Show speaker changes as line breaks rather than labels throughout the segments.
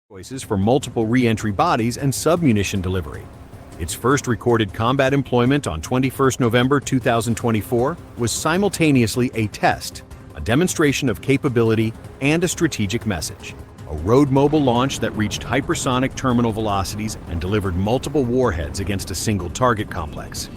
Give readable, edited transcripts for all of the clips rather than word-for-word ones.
choices for multiple re-entry bodies and submunition delivery. Its first recorded combat employment on 21 November 2024 was simultaneously a test, a demonstration of capability, and a strategic message. A road mobile launch that reached hypersonic terminal velocities and delivered multiple warheads against a single target complex.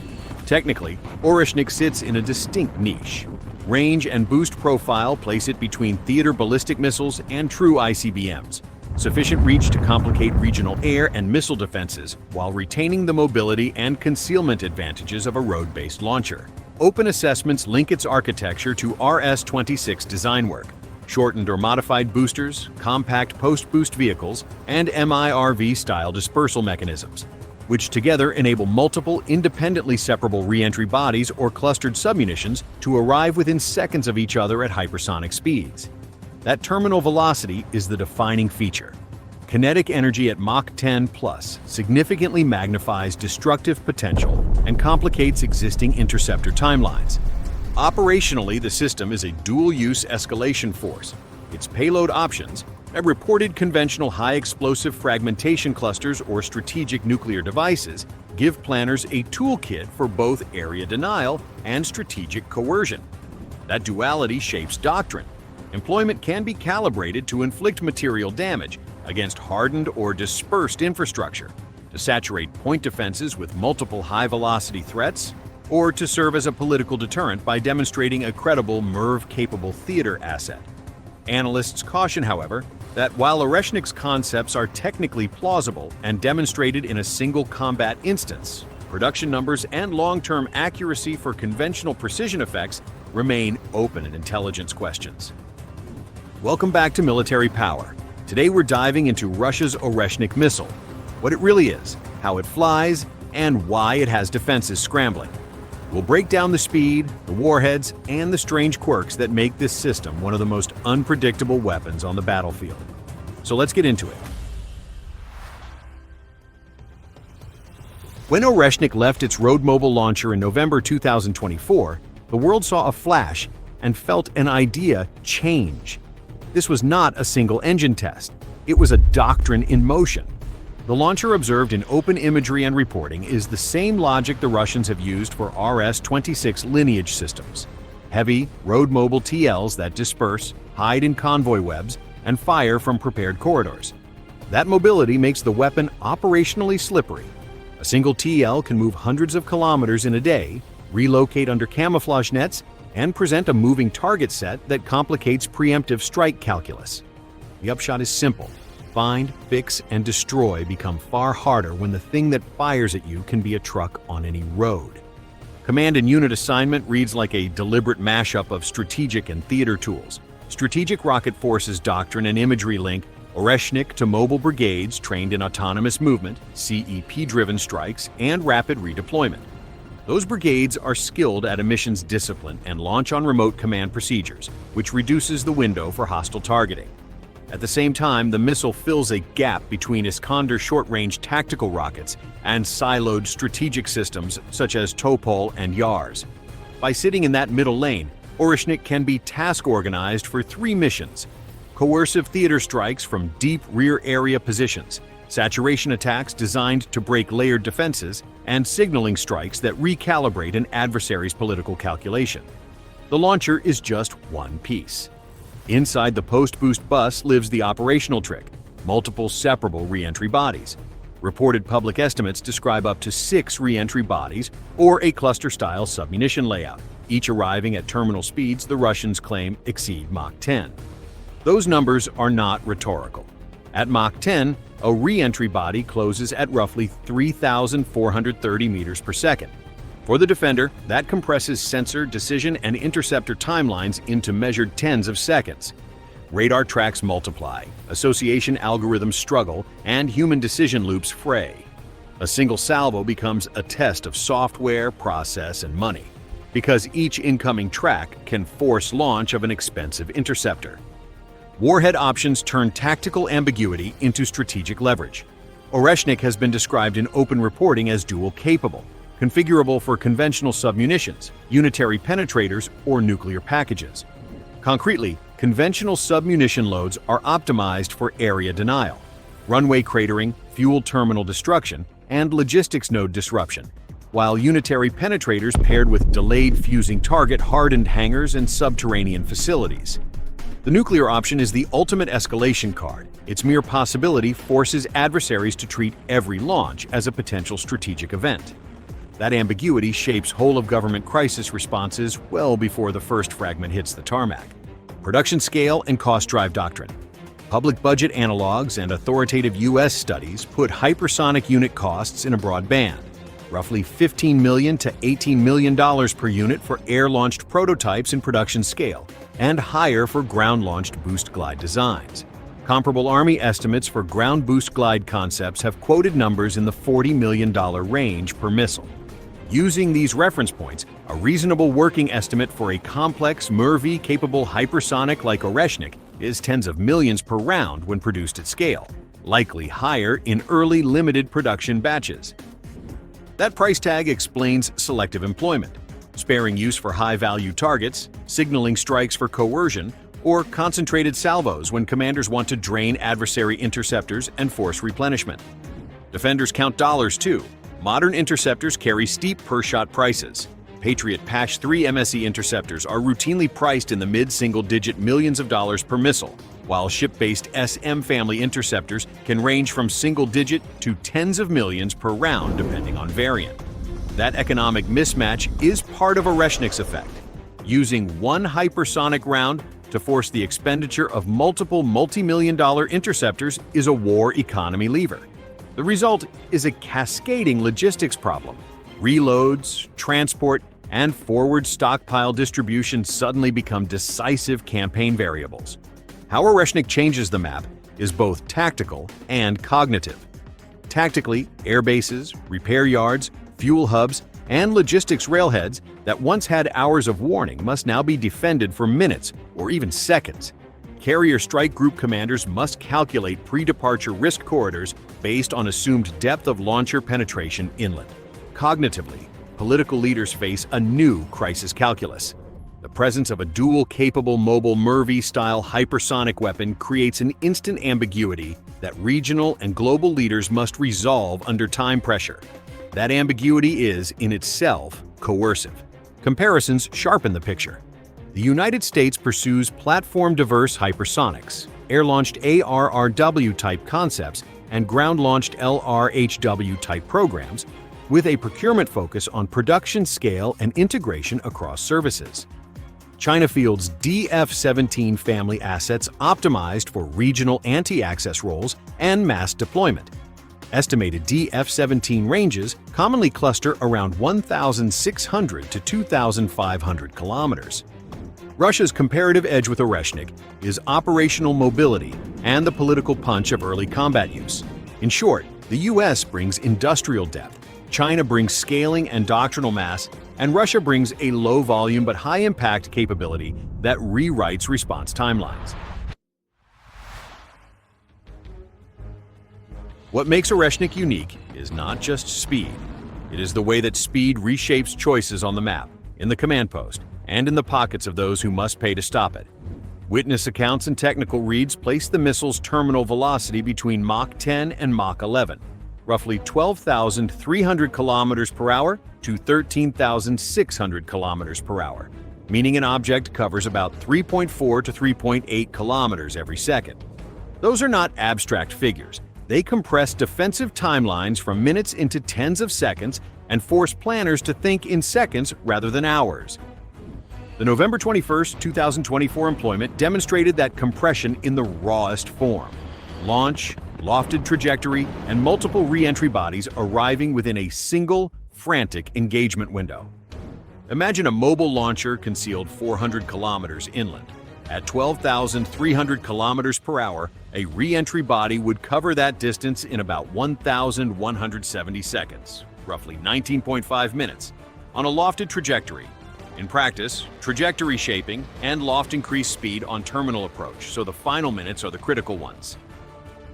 Technically, Oreshnik sits in a distinct niche. Range and boost profile place it between theater ballistic missiles and true ICBMs. Sufficient reach to complicate regional air and missile defenses while retaining the mobility and concealment advantages of a road-based launcher. Open assessments link its architecture to RS-26 design work. Shortened or modified boosters, compact post-boost vehicles, and MIRV-style dispersal mechanisms, which together enable multiple independently separable re-entry bodies or clustered submunitions to arrive within seconds of each other at hypersonic speeds. That terminal velocity is the defining feature. Kinetic energy at Mach 10 plus significantly magnifies destructive potential and complicates existing interceptor timelines. Operationally, the system is a dual-use escalation force. Its payload options, and reported conventional high-explosive fragmentation clusters or strategic nuclear devices, give planners a toolkit for both area denial and strategic coercion. That duality shapes doctrine. Employment can be calibrated to inflict material damage against hardened or dispersed infrastructure, to saturate point defenses with multiple high-velocity threats, or to serve as a political deterrent by demonstrating a credible MIRV-capable theater asset. Analysts caution, however, that while Oreshnik's concepts are technically plausible and demonstrated in a single combat instance, production numbers and long-term accuracy for conventional precision effects remain open and intelligence questions. Welcome back to Military Power. Today we're diving into Russia's Oreshnik missile, what it really is, how it flies, and why it has defenses scrambling. We'll break down the speed, the warheads, and the strange quirks that make this system one of the most unpredictable weapons on the battlefield. So let's get into it. When Oreshnik left its road mobile launcher in November 2024, the world saw a flash and felt an idea change. This was not a single engine test. It was a doctrine in motion. The launcher observed in open imagery and reporting is the same logic the Russians have used for RS-26 lineage systems. Heavy, road-mobile TLs that disperse, hide in convoy webs, and fire from prepared corridors. That mobility makes the weapon operationally slippery. A single TL can move hundreds of kilometers in a day, relocate under camouflage nets, and present a moving target set that complicates preemptive strike calculus. The upshot is simple. Find, fix, and destroy become far harder when the thing that fires at you can be a truck on any road. Command and unit assignment reads like a deliberate mashup of strategic and theater tools. Strategic Rocket Forces doctrine and imagery link Oreshnik to mobile brigades trained in autonomous movement, CEP-driven strikes, and rapid redeployment. Those brigades are skilled at a mission's discipline and launch on remote command procedures, which reduces the window for hostile targeting. At the same time, the missile fills a gap between Iskander short-range tactical rockets and siloed strategic systems such as Topol and Yars. By sitting in that middle lane, Oreshnik can be task-organized for 3 missions: coercive theater strikes from deep rear area positions, saturation attacks designed to break layered defenses, and signaling strikes that recalibrate an adversary's political calculation. The launcher is just one piece. Inside the post-boost bus lives the operational trick: multiple separable re-entry bodies. Reported public estimates describe up to 6 re-entry bodies or a cluster-style submunition layout, each arriving at terminal speeds the Russians claim exceed Mach 10. Those numbers are not rhetorical. At Mach 10, a re-entry body closes at roughly 3,430 meters per second. For the defender, that compresses sensor, decision, and interceptor timelines into measured tens of seconds. Radar tracks multiply, association algorithms struggle, and human decision loops fray. A single salvo becomes a test of software, process, and money, because each incoming track can force launch of an expensive interceptor. Warhead options turn tactical ambiguity into strategic leverage. Oreshnik has been described in open reporting as dual-capable, configurable for conventional submunitions, unitary penetrators, or nuclear packages. Concretely, conventional submunition loads are optimized for area denial, runway cratering, fuel terminal destruction, and logistics node disruption, while unitary penetrators paired with delayed fusing target hardened hangars and subterranean facilities. The nuclear option is the ultimate escalation card. Its mere possibility forces adversaries to treat every launch as a potential strategic event. That ambiguity shapes whole-of-government crisis responses well before the first fragment hits the tarmac. Production scale and cost drive doctrine. Public budget analogs and authoritative U.S. studies put hypersonic unit costs in a broad band, roughly $15 million to $18 million per unit for air-launched prototypes in production scale, and higher for ground-launched boost glide designs. Comparable Army estimates for ground boost glide concepts have quoted numbers in the $40 million range per missile. Using these reference points, a reasonable working estimate for a complex MIRV-capable hypersonic like Oreshnik is tens of millions per round when produced at scale, likely higher in early limited production batches. That price tag explains selective employment, sparing use for high-value targets, signaling strikes for coercion, or concentrated salvos when commanders want to drain adversary interceptors and force replenishment. Defenders count dollars too. Modern interceptors carry steep per-shot prices. Patriot PASH-3 MSE interceptors are routinely priced in the mid-single-digit millions of dollars per missile, while ship-based SM family interceptors can range from single-digit to tens of millions per round depending on variant. That economic mismatch is part of Oreshnik's effect. Using one hypersonic round to force the expenditure of multiple multi-million-dollar interceptors is a war economy lever. The result is a cascading logistics problem. Reloads, transport, and forward stockpile distribution suddenly become decisive campaign variables. How Oreshnik changes the map is both tactical and cognitive. Tactically, air bases, repair yards, fuel hubs, and logistics railheads that once had hours of warning must now be defended for minutes or even seconds. Carrier strike group commanders must calculate pre-departure risk corridors based on assumed depth of launcher penetration inland. Cognitively, political leaders face a new crisis calculus. The presence of a dual-capable mobile MIRV-style hypersonic weapon creates an instant ambiguity that regional and global leaders must resolve under time pressure. That ambiguity is, in itself, coercive. Comparisons sharpen the picture. The United States pursues platform-diverse hypersonics, air-launched ARRW-type concepts, and ground-launched LRHW-type programs, with a procurement focus on production scale and integration across services. China fields DF-17 family assets optimized for regional anti-access roles and mass deployment. Estimated DF-17 ranges commonly cluster around 1,600 to 2,500 kilometers. Russia's comparative edge with Oreshnik is operational mobility and the political punch of early combat use. In short, the US brings industrial depth, China brings scaling and doctrinal mass, and Russia brings a low-volume but high-impact capability that rewrites response timelines. What makes Oreshnik unique is not just speed. It is the way that speed reshapes choices on the map, in the command post, and in the pockets of those who must pay to stop it. Witness accounts and technical reads place the missile's terminal velocity between Mach 10 and Mach 11, roughly 12,300 kilometers per hour to 13,600 kilometers per hour, meaning an object covers about 3.4 to 3.8 kilometers every second. Those are not abstract figures. They compress defensive timelines from minutes into tens of seconds and force planners to think in seconds rather than hours. The November 21, 2024 employment demonstrated that compression in the rawest form. Launch, lofted trajectory, and multiple re-entry bodies arriving within a single, frantic engagement window. Imagine a mobile launcher concealed 400 kilometers inland. At 12,300 kilometers per hour, a re-entry body would cover that distance in about 1,170 seconds, roughly 19.5 minutes, on a lofted trajectory. In practice, trajectory shaping and loft increase speed on terminal approach, so the final minutes are the critical ones.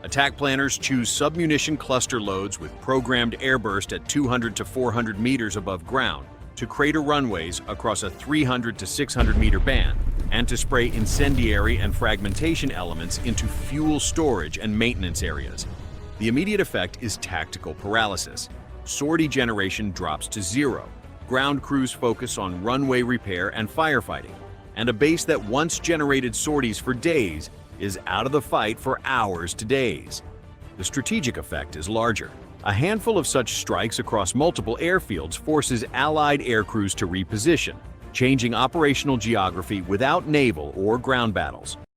Attack planners choose submunition cluster loads with programmed airburst at 200 to 400 meters above ground to crater runways across a 300 to 600 meter band and to spray incendiary and fragmentation elements into fuel storage and maintenance areas, The immediate effect is tactical paralysis. Sortie generation drops to zero. Ground crews focus on runway repair and firefighting, and a base that once generated sorties for days is out of the fight for hours to days. The strategic effect is larger. A handful of such strikes across multiple airfields forces Allied air crews to reposition, changing operational geography without naval or ground battles.